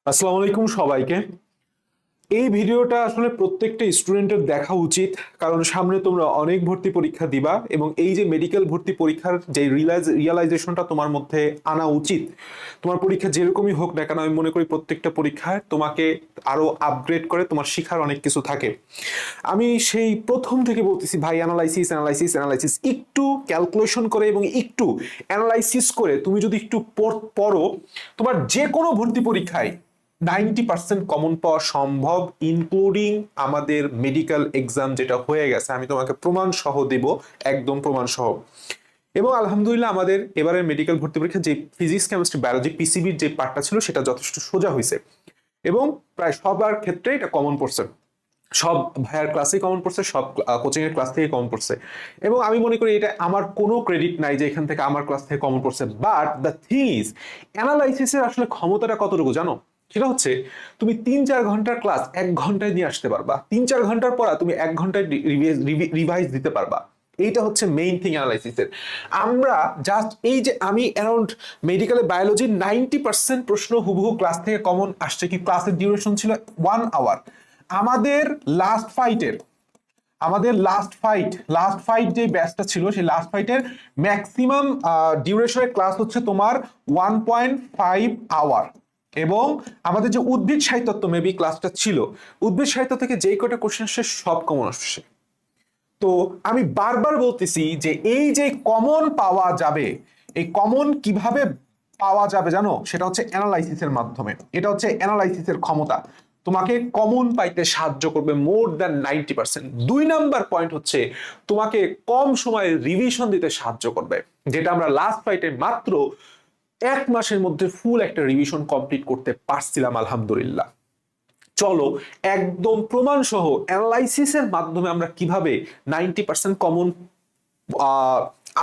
আসসালামু আলাইকুম সবাইকে। এই ভিডিওটা আসলে প্রত্যেকটা স্টুডেন্টের দেখা উচিত, কারণ সামনে তোমরা অনেক ভর্তি পরীক্ষা দিবা এবং এই যে মেডিকেল ভর্তি পরীক্ষার যে রিয়ালাইজেশনটা তোমার মধ্যে আনা উচিত। তোমার পরীক্ষা যেরকমই হোক না কেন, আমি মনে করি প্রত্যেকটা পরীক্ষায় তোমাকে আরো আপগ্রেড করে তোমার শিখার অনেক কিছু থাকে। আমি সেই প্রথম থেকে বলতেছি ভাই, অ্যানালাইসিস অ্যানালাইসিস অ্যানালাইসিস, একটু ক্যালকুলেশন করে এবং একটু অ্যানালাইসিস করে তুমি যদি একটু পড়ো, তোমার যে কোনো ভর্তি পরীক্ষায় 90% কমন পাওয়া সম্ভব, ইনক্লুডিং আমাদের মেডিকেল এক্সাম যেটা হয়ে গেছে। আমি তোমাকে প্রমাণ সহ দেব, একদম প্রমাণ সহ। এবং আলহামদুলিল্লাহ আমাদের এবারে মেডিকেল ভর্তি পরীক্ষা যে ফিজিক্স কেমিস্ট্রি বায়োলজি পিসিবির যে পার্টটা ছিল সেটা যথেষ্ট সোজা হয়েছে এবং প্রায় সবার ক্ষেত্রে এটা কমন পড়ছে। সব ভাইয়ার ক্লাসে কমন পড়ছে, সব কোচিং এর ক্লাস থেকে কমন পড়ছে। এবং আমি মনে করি এটা আমার কোনো ক্রেডিট নাই যে এখান থেকে আমার ক্লাস থেকে কমন পড়ছে। বাট দ্য থিং ইজ, অ্যানালাইসিসের আসলে ক্ষমতাটা কতটুকু জানো? সেটা হচ্ছে তুমি 3-4 ঘন্টার ক্লাস 1 ঘন্টায় নিয়ে আসতে পারবা, 3-4 ঘন্টার পড়া তুমি 1 ঘন্টায় রিভাইজ দিতে পারবা। এইটা হচ্ছে মেইন থিং অ্যানালাইসিসের। আমরা জাস্ট এই যে আমি অ্যারাউন্ড মেডিকেলে বায়োলজির 90% প্রশ্ন হুবহু ক্লাস থেকে কমন আসছে, কি ক্লাসের ডিউরেশন ছিল 1 আওয়ার। আমাদের লাস্ট ফাইট যে ব্যাচটা ছিল, সেই লাস্ট ফাইটের ম্যাক্সিমাম ডিউরেশনের ক্লাস হচ্ছে তোমার 1.5 আওয়ার। এবং আমাদের যে উদ্ভিদ সাহিত্য মেবি ক্লাসটা ছিল, উদ্ভিদ সাহিত্য থেকে যেই কটা কোশ্চেন আসছে সব কমন আসছে। তো আমি বারবার বলতেছি যে এই যে কমন পাওয়া যাবে, এই কমন কিভাবে পাওয়া যাবে জানো? সেটা হচ্ছে অ্যানালাইসিসের মাধ্যমে। এটা হচ্ছে অ্যানালাইসিসের ক্ষমতা, তোমাকে কমন পাইতে সাহায্য করবে মোর দ্যান 90%। 2 নাম্বার পয়েন্ট হচ্ছে তোমাকে কম সময়ে রিভিশন দিতে সাহায্য করবে, যেটা আমরা লাস্ট ফাইটে মাত্র 1 মাসের মধ্যে ফুল একটা রিভিশন কমপ্লিট করতে পারছিলাম আলহামদুলিল্লাহ। চলো একদম প্রমাণ সহ অ্যানালাইসিসের মাধ্যমে আমরা কিভাবে 90% কমন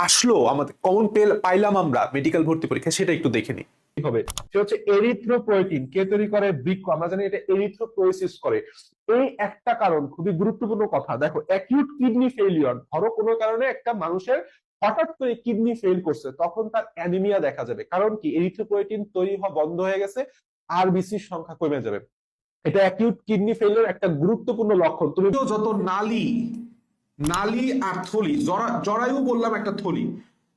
আসলো, আমাদের কমন পাইলাম আমরা মেডিকেল ভর্তি পরীক্ষা, সেটা একটু দেখে নিই। হবে সেটা হচ্ছে এরিথ্রোপয়েটিন কে তৈরি করে? বৃক্ক। আমরা জানি এটা এরিথ্রোপোয়েসিস করে। এই একটা কারণ, খুবই গুরুত্বপূর্ণ কথা। দেখো, অ্যাকিউট কিডনি ফেইলিওর, ধরো কোনো কারণে একটা মানুষের হঠাৎ করে কিডনি ফেল করছে, তখন তার অ্যানিমিয়া দেখা যাবে। কারণ কি? এরিথ্রোপয়েটিন তৈরি হওয়া বন্ধ হয়ে গেছে, আরবিসির সংখ্যা কমে যাবে। এটা অ্যাকিউট কিডনি ফেলিওর একটা গুরুত্বপূর্ণ লক্ষণ। তুমি যত নালী নালী আর থলি, জরায়ু বললাম একটা থলি,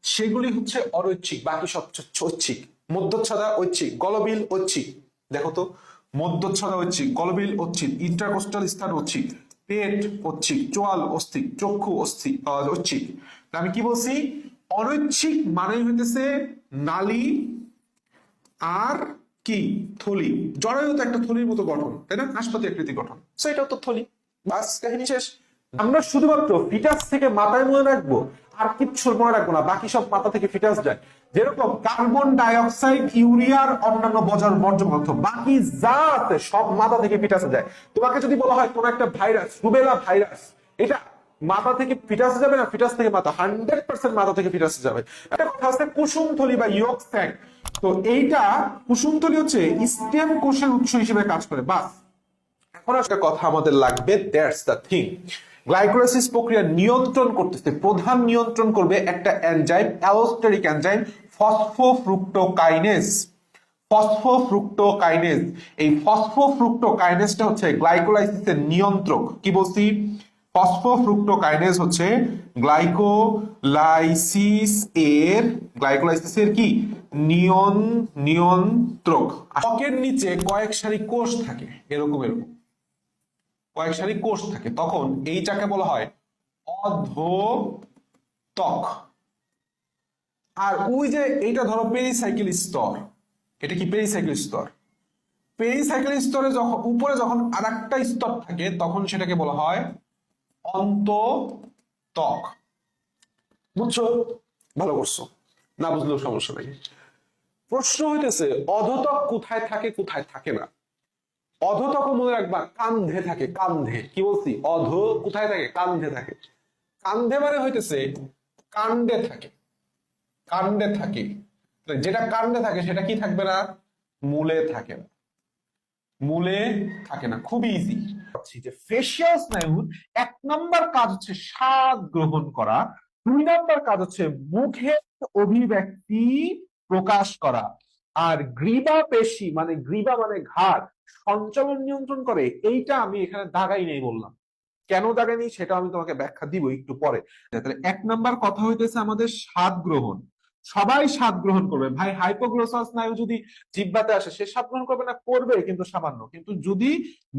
সেগুলি হচ্ছে অরৈচ্ছিক, বাকি সব ঐচ্ছিক। মধ্যচ্ছদা ঐচ্ছিক, গলবিল ঐচ্ছিক। দেখো তো, মধ্যচ্ছদা ঐচ্ছিক, গলবিল ঐচ্ছিক, ইন্টারকোস্টাল স্থান ঐচ্ছিক, পেট ঐচ্ছিক, চোয়াল ঐচ্ছিক, চক্ষু ঐচ্ছিক। আমি কি বলছি? অনৈচ্ছিক মানে হইতেছে নালী আর কি থলি। জরায়ু তো একটা থলির মতো গঠন, তাই না? হাসপাতি আকৃতি গঠন, সেটাও তো থলি। বাস, কাহিনী শেষ। আমরা শুধুমাত্র ফিটাস থেকে মাথায় মনে রাখবো, আর কিচ্ছু মনে রাখবো না, বাকি সব মাথা থেকে ফিটাস যায়। যেরকম কার্বন ডাই অক্সাইড, ইউরিয়ার অন্যান্য বর্জ্য পদার্থ, বাকি যা আছে সব মাথা থেকে ফিটাসে যায়। তোমাকে যদি বলা হয় কোন একটা ভাইরাস, রুবেলা ভাইরাস, এটা মাথা থেকে ফিটাসে যাবে না ফিটাস থেকে মাথা? 100% মাথা থেকে ফিটাসে যাবে। একটা কথা আছে কুসুমথলি বা ইয়ক স্যাক, তো এইটা কুসুমথলি হচ্ছে স্টেম কোষের উৎস হিসেবে কাজ করে। বাস, এখন একটা কথা আমাদের লাগবে, দ্যাটস দ্য থিং। গ্লাইকোলাইসিস প্রক্রিয়া নিয়ন্ত্রণ করতেছে, প্রধান নিয়ন্ত্রণ করবে একটা এনজাইম, অ্যালোস্টেরিক এনজাইম ফসফোফ্রুক্টোকাইনেজ। ফসফোফ্রুক্টোকাইনেজ, এই ফসফোফ্রুক্টোকাইনেজটা হচ্ছে গ্লাইকোলাইসিসের নিয়ন্ত্রক। কি বলছি? ফসফোফ্রুক্টোকাইনেজ হচ্ছে গ্লাইকোলাইসিসের কি নিয়ন্ত্রক। ত্বকের নিচে কয়েক সারি কোষ থাকে, এরকম এরকম কয়েক সারি কোষ থাকে, তখন এইটাকে বলা হয় অধোত্বক। আর ওই যে এইটা ধরো পেরিসাইকেল স্তর, এটা কি পেরিসাইকেল স্তর? পেরিসাইকেল স্তরে যখন উপরে যখন আরেকটা স্তর থাকে, তখন সেটাকে বলা হয় অন্তত্বক। বুঝছো? ভালো করছো, না বুঝলেও সমস্যা নেই। প্রশ্ন হইতেছে অধোত্বক কোথায় থাকে, কোথায় থাকে না? অধোত্বক মনে রাখবা কান্ধে থাকে, কান্ধে। কি বলছি? অধ কোথায় থাকে? কান্ধে থাকে। কান্ধে মানে হইতেছে কাণ্ডে থাকে, কাণ্ডে থাকে। যেটা কাণ্ডে থাকে সেটা কি থাকবে না? মূলে থাকে না, মূলে থাকে না। খুবই ইজি। যে ফেসিয়াল স্নায়ুর 1 নম্বর কাজ হচ্ছে স্বাদ গ্রহণ করা, 2 নম্বর কাজ হচ্ছে মুখের অভিব্যক্তি প্রকাশ করা, আর গ্রীবা পেশি মানে গ্রীবা মানে ঘাড় সঞ্চালন নিয়ন্ত্রণ করে, এইটা আমি এখানে দাগাই নেই বললাম। কেন দাগাই নেই সেটা আমি তোমাকে ব্যাখ্যা দিব একটু পরে। তাহলে 1 নাম্বার কথা হইতেছে আমাদের স্বাদ গ্রহণ। সবাই স্বাদ গ্রহণ করবে ভাই, হাইপোগ্লোসাস স্নায়ু যদি জিহ্বাতে আসে সে স্বাদ গ্রহণ করবে না, করবে কিন্তু সামান্য। কিন্তু যদি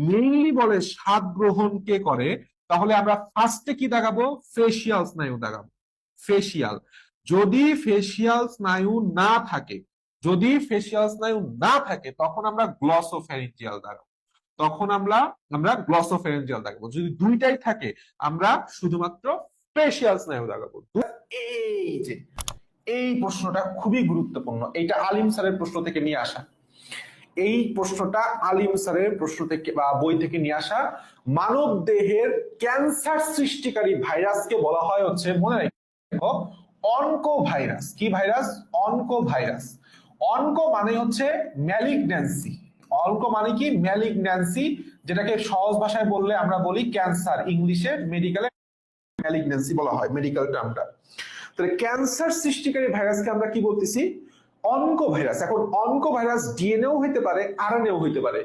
মেইনলি বলে স্বাদ গ্রহণ কে করে, তাহলে আমরা ফার্স্টে কি দাগাবো, ফেসিয়াল স্নায়ু দাগাবো। ফেসিয়াল, যদি ফেসিয়াল স্নায়ু না থাকে, যদি ফেসিয়াল স্নায়ু না থাকে তখন আমরা গ্লসোফ্যারিঞ্জিয়াল দাগাবো। তখন আমরা গ্লসোফ্যারিঞ্জিয়াল দাগাবো। যদি দুইটাই থাকে আমরা শুধুমাত্র ফেসিয়াল স্নায়ু দাগাবো। এই যে এই প্রশ্নটা খুবই গুরুত্বপূর্ণ, এইটা আলিম স্যারের প্রশ্ন থেকে নিয়ে আসা। এই প্রশ্নটা আলিম স্যারের প্রশ্ন থেকে বা বই থেকে নিয়ে আসা। মানব দেহের ক্যান্সার সৃষ্টিকারী ভাইরাসকে বলা হয় হচ্ছে, মনে রাখো, অনকো ভাইরাস। কি ভাইরাস? Onco virus. অনকো মানে হচ্ছে ম্যালিগন্যান্সি। অনকো মানে কি? ম্যালিগন্যান্সি, যেটাকে সহজ ভাষায় বললে আমরা বলি ক্যান্সার, ইংলিশে মেডিকেলে ম্যালিগন্যান্সি বলা হয় মেডিকেল টার্মটা। তাহলে ক্যান্সার সৃষ্টিকারী ভাইরাসকে আমরা কি বলতেছি? Onco virus. এখন অনকো ভাইরাস ডিএনএও হইতে পারে, আরএনএও হইতে পারে।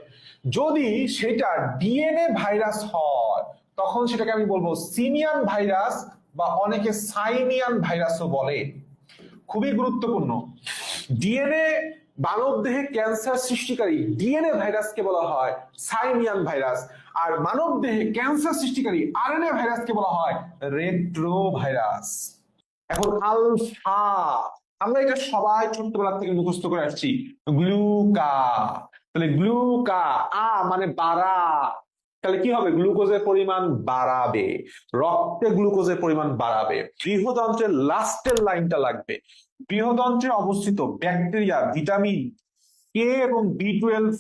যদি সেটা ডিএনএ ভাইরাস হয় তখন সেটাকে আমি বলবো সিমিয়ান ভাইরাস, বা অনেকে সাইমিয়ান ভাইরাসও বলে। খুবই গুরুত্বপূর্ণ। ডিএনএ মানব দেহে ক্যান্সার সৃষ্টিকারী ডিএনএ ভাইরাসকে বলা হয় সাইমিয়ান ভাইরাস, আর মানব দেহে ক্যান্সার সৃষ্টিকারী আরএনএ ভাইরাসকে বলা হয় রেট্রো ভাইরাস। এখন আলফা, আমরা এটা সবাই ছোট্টবেলা থেকে মুখস্থ করে আসছি, গ্লুকা। তাহলে গ্লুকা, মানে বাড়া, তাহলে কি হবে? গ্লুকোজের পরিমাণ বাড়াবে, রক্তে গ্লুকোজের পরিমাণ বাড়াবে। বৃহদন্ত্রের লাস্টের লাইনটা লাগবে। বৃহদন্ত্রে অবস্থিত ব্যাকটেরিয়া ভিটামিন কে এবং B12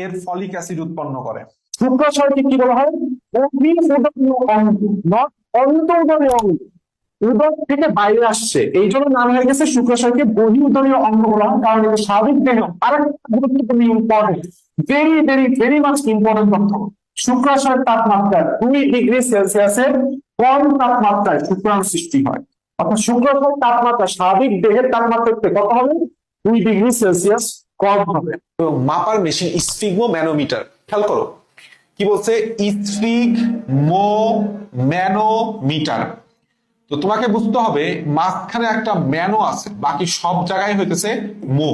এর ফলিক অ্যাসিড উৎপন্ন করে। শুক্রাশয়কে কি বলা হয়? বহিঃউদরীয় অঙ্গ, নট অন্তর্গতীয় অঙ্গ। উদর থেকে বাইরে আসছে, এই জন্য নাম হয়ে গেছে শুক্রাশয়কে বহিঃউদরীয় অঙ্গ বলা হয়। কারণ এটা স্বাভাবিক দেহ। আরেকটা গুরুত্বপূর্ণ important, very very very much important তথ্য, শুক্রাশয়ের তাপমাত্রা 2°C কম তাপমাত্রায় শুক্রাণু সৃষ্টি হয়। অর্থাৎ শুক্রাশয়ের তাপমাত্রা স্বাভাবিক দেহের তাপমাত্রা কত হবে? 2°C কম হবে। মাপার মেশিন স্ফিগমো ম্যানোমিটার, খেয়াল করো কি বলছে, স্ফিগমো ম্যানোমিটার। তো তোমাকে বুঝতে হবে মাঝখানে একটা ম্যানো আছে, বাকি সব জায়গায় হইতেছে মো।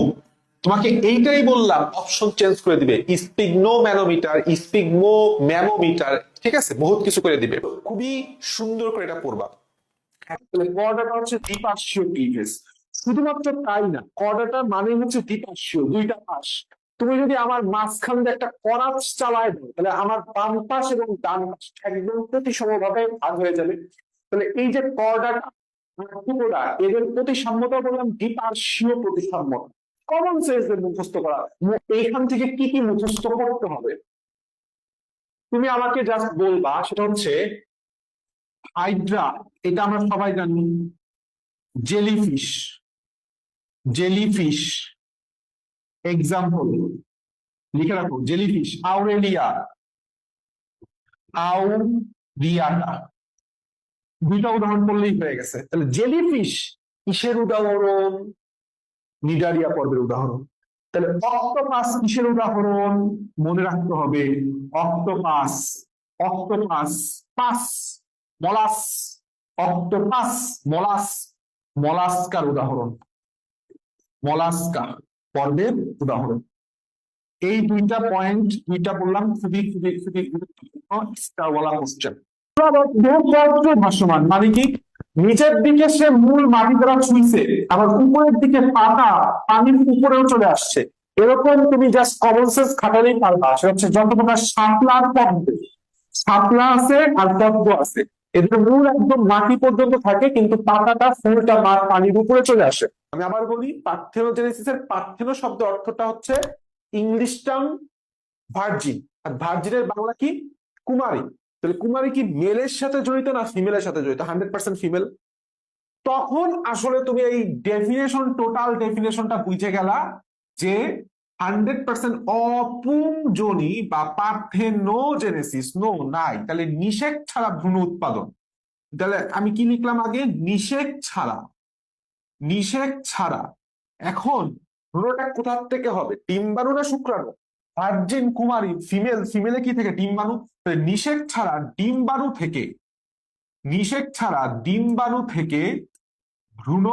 তোমাকে এইটাই বললাম, অপশন চেঞ্জ করে দিবে, স্পিগনো ম্যানোমিটার, স্পিগমো ম্যানোমিটার, ঠিক আছে, বহুত কিছু করে দিবে। খুবই সুন্দর করে এটা পড়বা। কর্ডাটা হচ্ছে দ্বিপার্শ্বীয় ক্লিভেজ। শুধুমাত্র তাই না, কর্ডাটা মানে হচ্ছে দ্বিপার্শ্বীয়, দুইটা পাশ। তুমি যদি আমার মাঝখান দিয়ে একটা করাত চালায় দাও, তাহলে আমার বাম পাশ এবং ডান পাশ একদম প্রতিসমভাবে ভাগ হয়ে যাবে। তাহলে এই যে কর্ডাটা, এদের প্রতিসাম্যতা বললাম দ্বিপার্শ্বীয় প্রতিসাম্যতা। কমন সেন্স এর মুখস্থ করা। এইখান থেকে কি কি মুখস্থ করতে হবে তুমি আমাকে জাস্ট বলবা, সেটা হচ্ছে হাইড্রা, এটা আমরা সবাই জানি। জেলিফিশ, জেলিফিশ এক্সাম্পল লিখে রাখো, জেলিফিশ। আউরেলিয়া, আউরিয়াটা, দুইটা উদাহরণ বললেই হয়ে গেছে। তাহলে জেলিফিশ কিসের উদাহরণ? নিডারিয়া পর্বের উদাহরণ। তাহলে অক্টোপাস কিসের উদাহরণ? মনে রাখতে হবে, অক্টোপাস, অক্টোপাস, পাস, মলাস, অক্টোপাস, মলাস, মলাস্কার উদাহরণ, মলাস্কা পর্বের উদাহরণ। এই দুইটা পয়েন্ট, দুইটা বললাম, খুবই খুবই খুবই গুরুত্বপূর্ণ স্টারওয়ালা কোশ্চেন। ভাসমান মানে কি? নিচের দিকে সে মূল মাটি দ্বারা ছুঁইছে, আবার উপরের দিকে পাতা পানির উপরেও চলে আসছে। এরকম তুমি জাস্ট কমন সেন্স খাটালেই পারবা। সেটা হচ্ছে যত প্রকার শাপলা পদ্ম, শাপলা আছে আর পদ্ম আছে, এদের মূল একদম মাটি পর্যন্ত থাকে, কিন্তু পাতাটা ফুলটা পানির উপরে চলে আসে। আমি আবার বলি, পার্থেনোজেনেসিসের পার্থেনো শব্দ অর্থটা হচ্ছে ইংলিশ টার্ম ভার্জিন, আর ভার্জিনের বাংলা কি? কুমারী। তাহলে কুমারী কি মেলের সাথে জড়িত না ফিমেলের সাথে জড়িত? 100% ফিমেল। তখন আসলে তুমি এই ডেফিনেশন, টোটাল ডেফিনেশনটা বুঝে গেলা যে 100% অপুংজনী বা পার্থেনোজেনেসিস নো নাই। তাহলে নিষেক ছাড়া ভ্রূণ উৎপাদন। তাহলে আমি কি লিখলাম আগে? নিষেক ছাড়া, নিষেক ছাড়া। এখন ভ্রূণটা কোথা থেকে হবে, ডিম্বাণু না শুক্রাণু? ভার্জিন কুমারী ফিমেল, ফিমেলে কি থেকে, ডিম্বাণু। নিষেক ছাড়া ডিম্বাণু থেকে, নিষেক ছাড়া ডিম্বাণু থেকে ভ্রূণ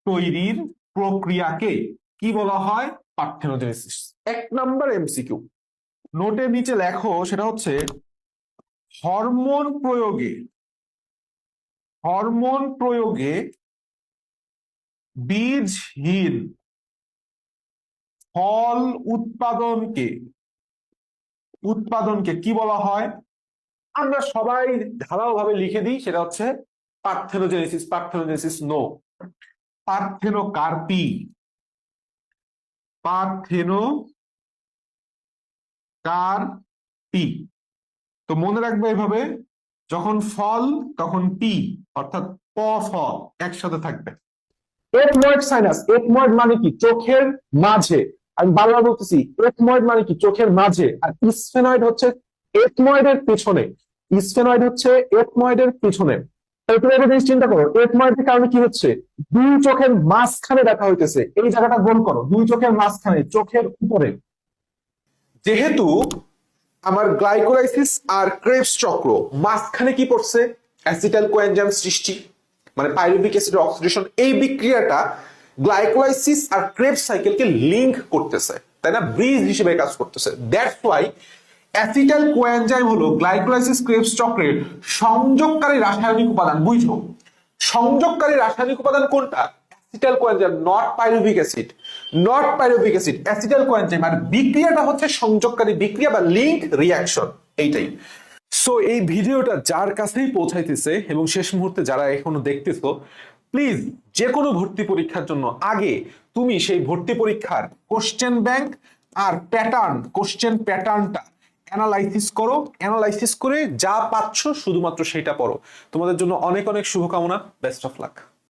তৈরির প্রক্রিয়াকে কি বলা হয়? পার্থেনোজেনেসিস। 1 নম্বর এমসিকিউ, নোটের নিচে লেখো, সেটা হচ্ছে হরমোন প্রয়োগে, হরমোন প্রয়োগে বীজহীন ফল উৎপাদনকে, উৎপাদনকে কি বলা হয়? আমরা সবাই ধারাওভাবে লিখে দিই, সেটা হচ্ছে parthenogenesis. Parthenogenesis no. Parthenocarpy, parthenocarpy. তো মনে রাখবে এভাবে, যখন ফল তখন পি, অর্থাৎ প ফ একসাথে থাকবে। এথময়েড সাইনাস, এথময়েড মানে কি? চোখের মাঝে। আমি বারবার বলতেছি, এথময়েড মানে কি? চোখের মাঝে। আর স্ফেনয়েড হচ্ছে এথময়েডের পেছনে, স্ফেনয়েড হচ্ছে এথময়েডের পেছনে। তাহলে তুমি একটা জিনিস চিন্তা করো, এথময়েডের কারণে কি হচ্ছে? দুই চোখের মাঝখানে দেখা হইতেছে, এই জায়গাটা গোল করো, দুই চোখের মাঝখানে, চোখের উপরে। যেহেতু আমার গ্লাইকোলাইসিস আর ক্রেবস চক্র, মাঝখানে কি পড়ছে? অ্যাসিটাইল কোএনজাইম সৃষ্টি, মানে পাইরুভিক অ্যাসিডের অক্সিডেশন। এই বিক্রিয়াটা গ্লাইকোলাইসিস আর ক্রেবস সাইকেলকে লিংক করতেছে, তাই না? ব্রিজ হিসেবে কাজ করতেছে। দ্যাটস ওয়াই অ্যাসিটাইল কোএনজাইম হলো গ্লাইকোলাইসিস ক্রেবস চক্রের সংযোগকারী রাসায়নিক উপাদান। বুঝছো, সংযোগকারী রাসায়নিক উপাদান কোনটা? Acetyl coenzyme, not pyruvic acid, not pyruvic acid, acetyl coenzyme. আর বিক্রিয়াটা হচ্ছে সংযোগকারী বিক্রিয়া বা লিংক রিঅ্যাকশন, এইটাই। সো এই ভিডিওটা যার কাছেই পৌঁছাইতেছে এবং শেষ মুহূর্তে যারা এখনো দেখতেছো, প্লিজ যে কোনো ভর্তি পরীক্ষার জন্য আগে তুমি সেই ভর্তি পরীক্ষার কোশ্চেন ব্যাংক আর প্যাটার্ন, কোশ্চেন প্যাটার্নটা অ্যানালাইসিস করো। অ্যানালাইসিস করে যা পাচ্ছ শুধুমাত্র সেটা পড়ো। তোমাদের জন্য অনেক অনেক শুভকামনা। Best of luck.